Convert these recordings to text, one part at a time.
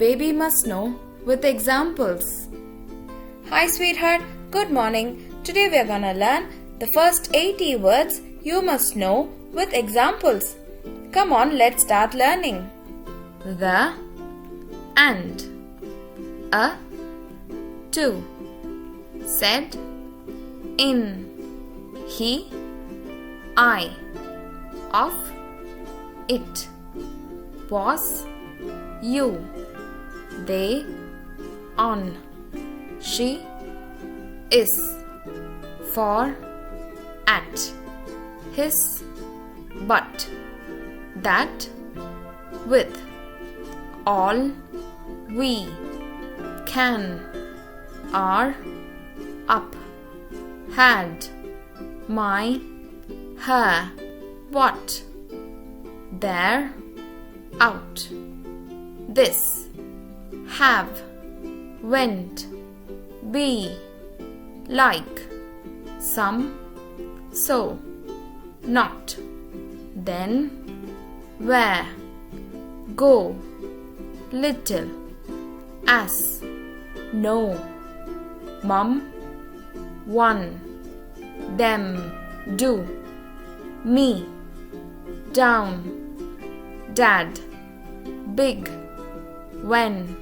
baby must know with examples. Hi sweetheart, good morning. Today we are gonna learn the first 80 words you must know with examples. Come on, let's start learning. The, and, a, to, said, in, he, I, of, it, was, you, they, on, she, is, for, at, his, but, that, with, all, we, can, are, up, had, my, her, what, there, out, this, have, went, be, like, some, so, not, then, where, go, little, as, no, mum, one, them, do, me, down, dad, big, when,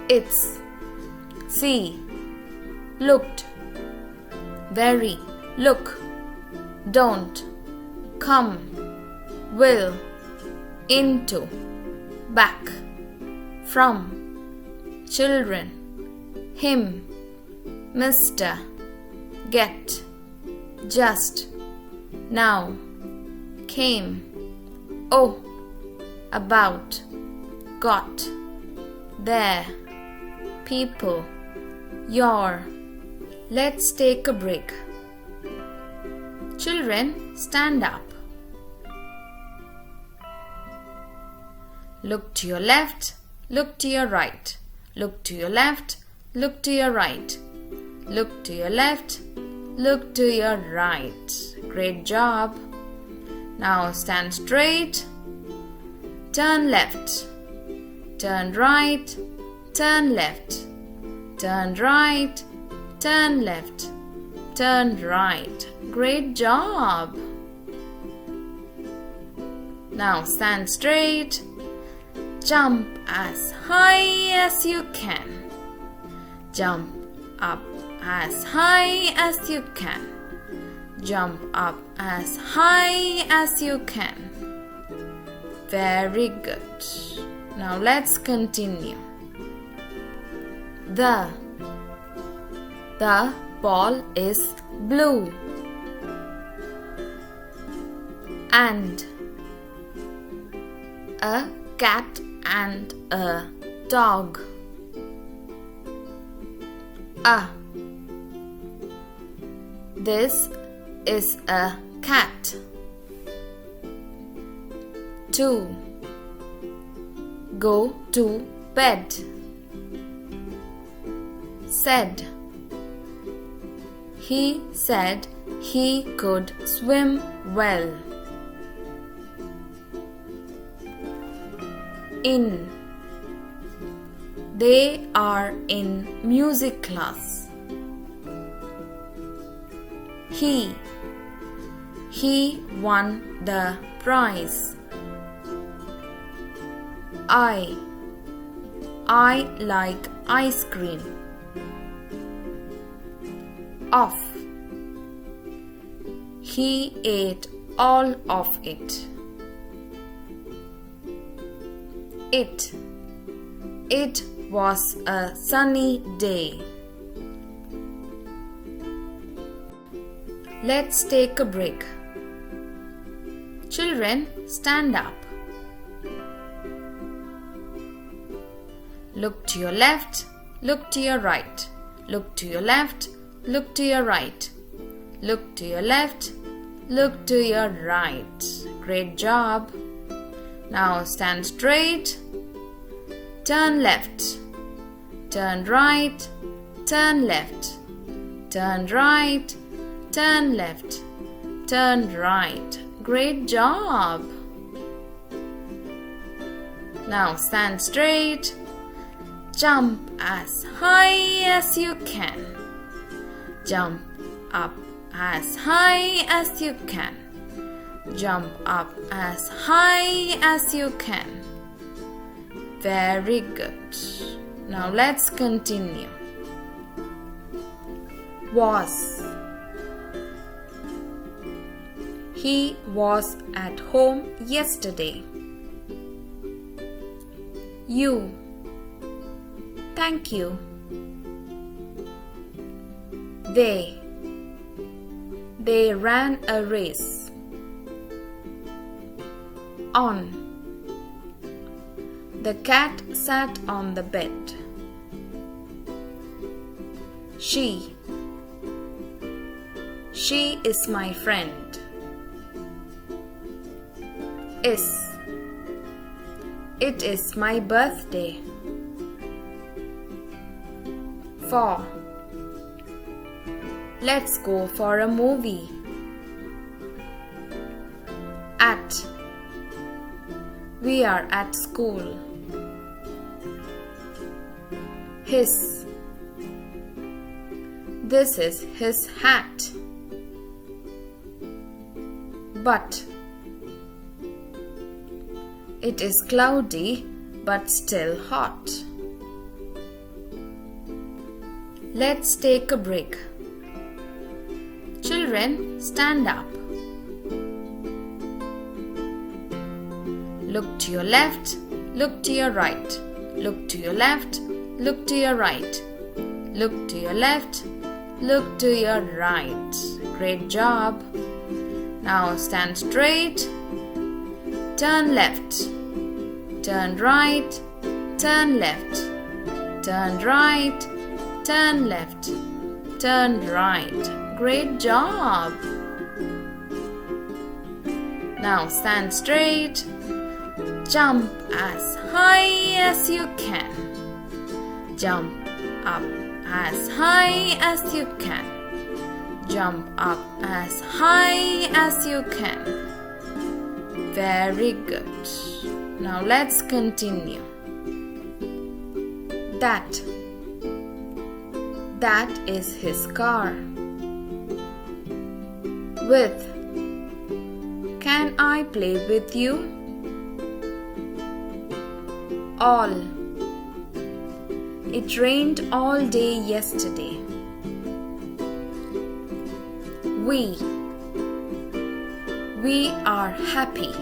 it's, see, looked, very, look, don't, come, will, into, back, from, children, him, Mr., get, just, now, came, oh, about, got, there, people, your. Let's take a break. Children, stand up. Look to your left, look to your right. Look to your left, look to your right. Look to your left, look to your right. Great job. Now stand straight. Turn left. Turn right. Turn left. Turn right. Turn left. Turn right. Great job. Now stand straight. Jump as high as you can. Jump up as high as you can. Jump up as high as you can. Very good. Now let's continue. The ball is blue. And a cat and a dog. This is a cat. To go to bed. Said. He said he could swim well. In. They are in music class. He won the prize. I like ice cream. Of. He ate all of it. It was a sunny day. Let's take a break. Children, stand up. Look to your left, look to your right. Look to your left, look to your right. Look to your left, look to your right. Great job. Now stand straight. Turn left. Turn right. Turn left. Turn right. Turn left. Turn right. Great job. Now stand straight. Jump as high as you can. Jump up as high as you can. Jump up as high as you can. Very good. Now let's continue. Was. He was at home yesterday. You. Thank you. They ran a race. On. The cat sat on the bed. She is my friend. It is my birthday. For. Let's go for a movie. At. We are at school. His. This is his hat. But. It is cloudy but still hot. Let's take a break. Children, stand up. Look to your left, look to your right. Look to your left, look to your right. Look to your left, look to your right. Great job. Now stand straight. Turn left. Turn right. Turn left. Turn right. Turn left. Turn right. Great job. Now stand straight. Jump as high as you can. Jump up as high as you can. Jump up as high as you can. Very good. Now let's continue. That is his car. With. Can I play with you? All. It rained all day yesterday. We are happy.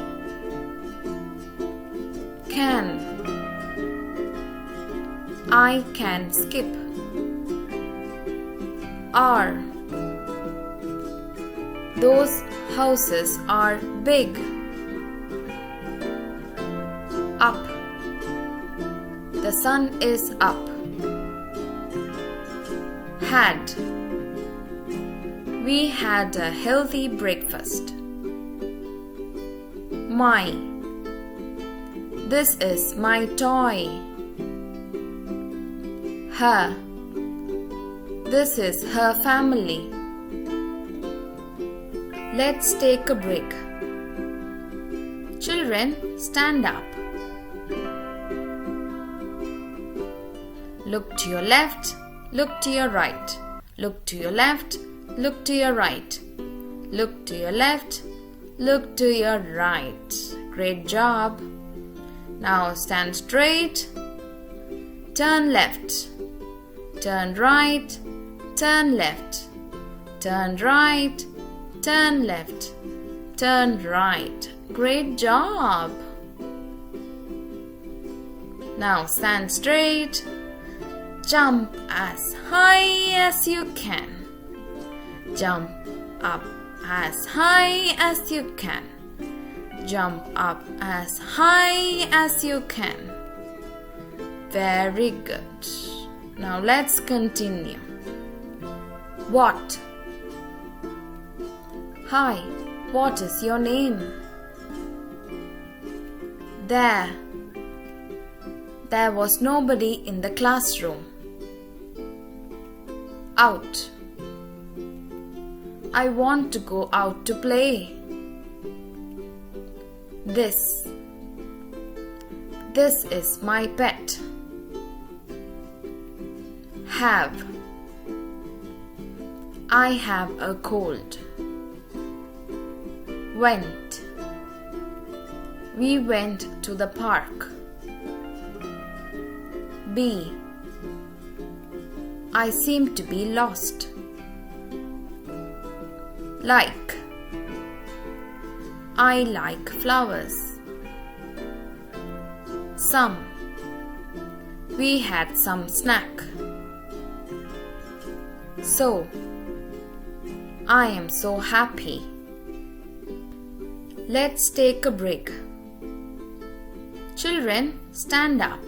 Can. I can skip. Are. Those houses are big. Up. The sun is up. Had. We had a healthy breakfast. My. This is my toy. Her. This is her family. Let's take a break. Children, stand up. Look to your left, look to your right. Look to your left, look to your right. Look to your left, look to your right. Great job. Now stand straight. Turn left. Turn right. Turn left. Turn right. Turn left. Turn right. Great job. Now stand straight. Jump as high as you can. Jump up as high as you can. Jump up as high as you can. Very good. Now let's continue. What? Hi, what is your name? There was nobody in the classroom. Out. I want to go out to play. This is my pet. Have. I have a cold. Went. We went to the park. Be. I seem to be lost. Like. I like flowers. Some. We had some snack. So. I am so happy. Let's take a break. Children, stand up.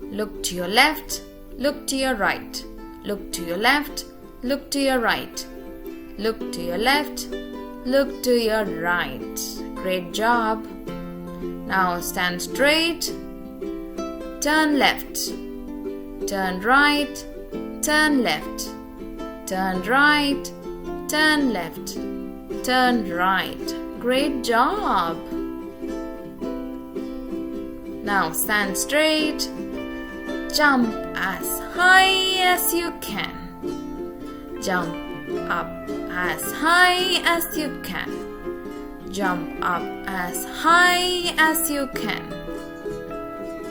Look to your left, look to your right. Look to your left, look to your right. Look to your left, look to your right. Great job. Now stand straight. Turn left. Turn right. Turn left. Turn right. Turn left. Turn right. Great job. Now stand straight. Jump as high as you can. Jump up as high as you can. Jump up as high as you can.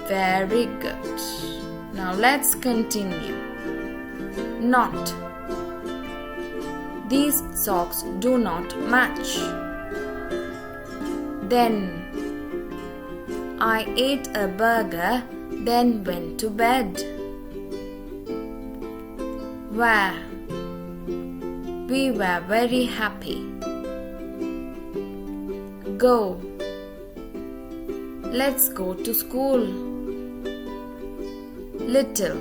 Very good. Now let's continue. Not. These socks do not match. Then. I ate a burger, then went to bed. Where? We were very happy. Go. Let's go to school. Little.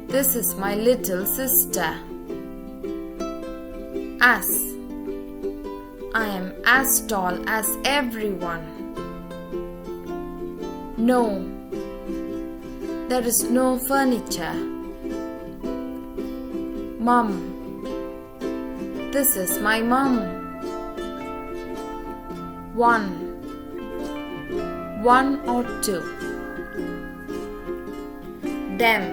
This is my little sister. As. I am as tall as everyone. No. There is no furniture. Mom. This is my mom. One. One or two. Them.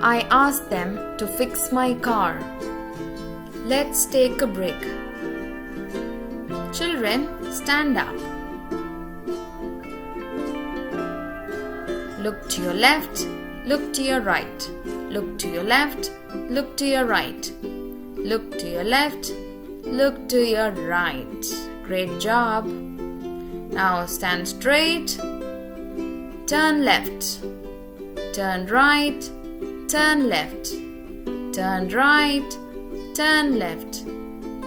I asked them to fix my car. Let's take a break. Children, stand up. Look to your left, look to your right. Look to your left, look to your right. Look to your left, look to your right. Great job. Now stand straight. Turn left. Turn right. Turn left. Turn right. Turn left.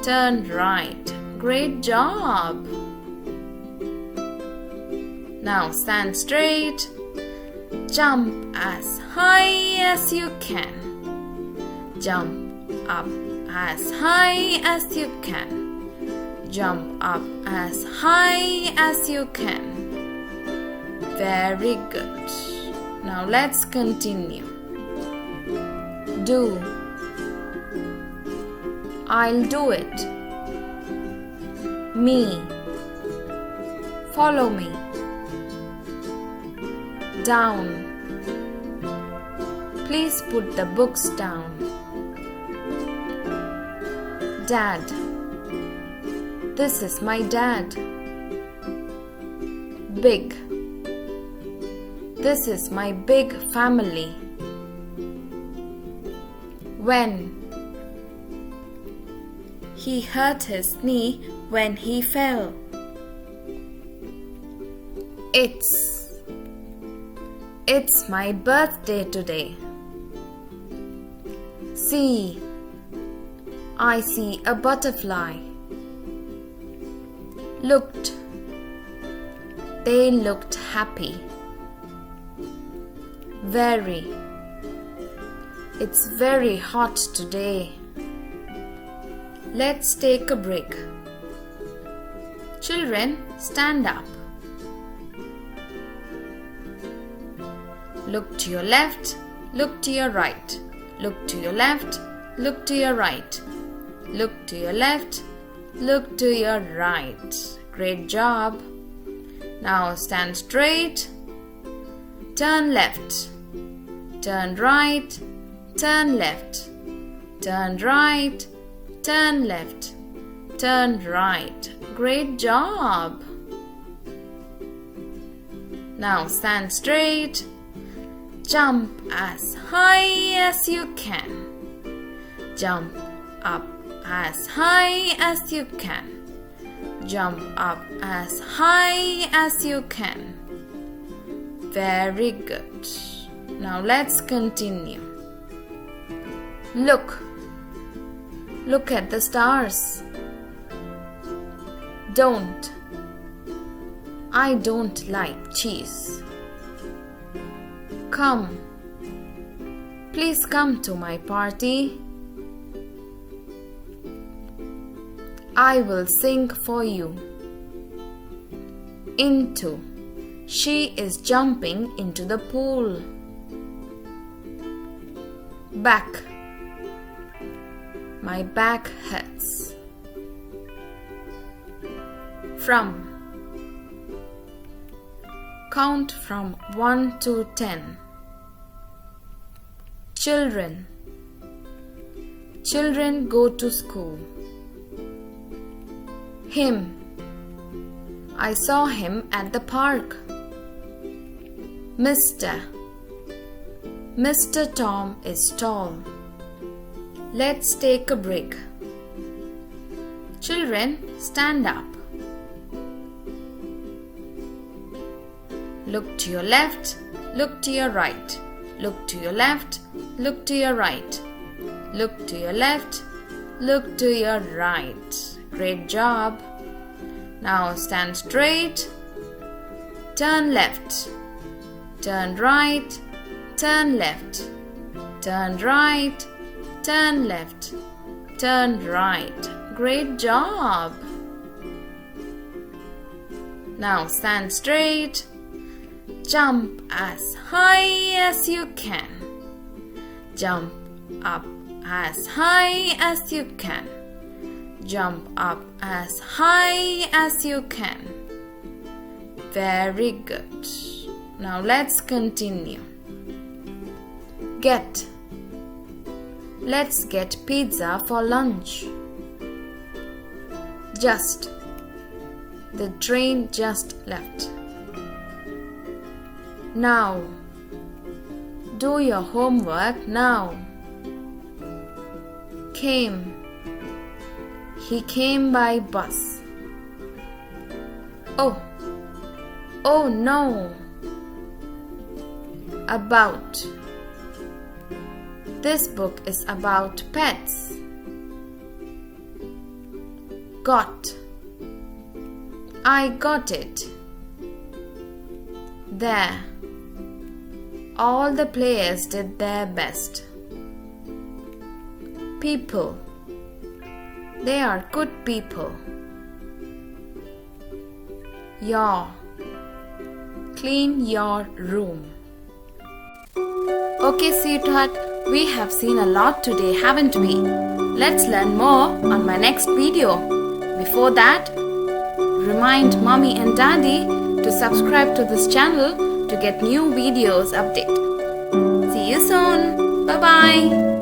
Turn right. Great job. Now stand straight. Jump as high as you can. Jump up as high as you can. Jump up as high as you can. Very good. Now let's continue. Do. I'll do it. Me. Follow me. Down. Please put the books down. Dad. This is my dad. Big. This is my big family. When. He hurt his knee when he fell. It's my birthday today. See. I see a butterfly. Looked. They looked happy. Very. It's very hot today. Let's take a break. Children, stand up. Look to your left, look to your right. Look to your left, look to your right. Look to your left, look to your right. Great job. Now stand straight. Turn left. Turn right. Turn left. Turn right. Turn left. Turn right. Great job. Now stand straight. Jump as high as you can. Jump up as high as you can. Jump up as high as you can. Very good. Now let's continue. Look. Look at the stars. Don't. I don't like cheese. Come. Please come to my party. I will sing for you. Into. She is jumping into the pool. Back. My back hurts. From. Count from 1 to 10. Children. Children go to school. Him. I saw him at the park. Mr. Mr. Tom is tall. Let's take a break. Children, stand up. Look to your left, look to your right. Look to your left, look to your right. Look to your left, look to your right. Great job. Now stand straight. Turn left. Turn right. Turn left. Turn right. Turn left. Turn right. Great job. Now stand straight. Jump as high as you can. Jump up as high as you can. Jump up as high as you can. Very good. Now let's continue. Get. Let's get pizza for lunch. Just. The train just left. Now. Do your homework now. Came. He came by bus. Oh. Oh no. About. This book is about pets. Got. I got it. There. All the players did their best. People. They are good people. Your. Clean your room. Okay, sweetheart, we have seen a lot today, haven't we? Let's learn more on my next video. Before that, remind mommy and daddy to subscribe to this channel to get new videos update. See you soon. Bye-bye.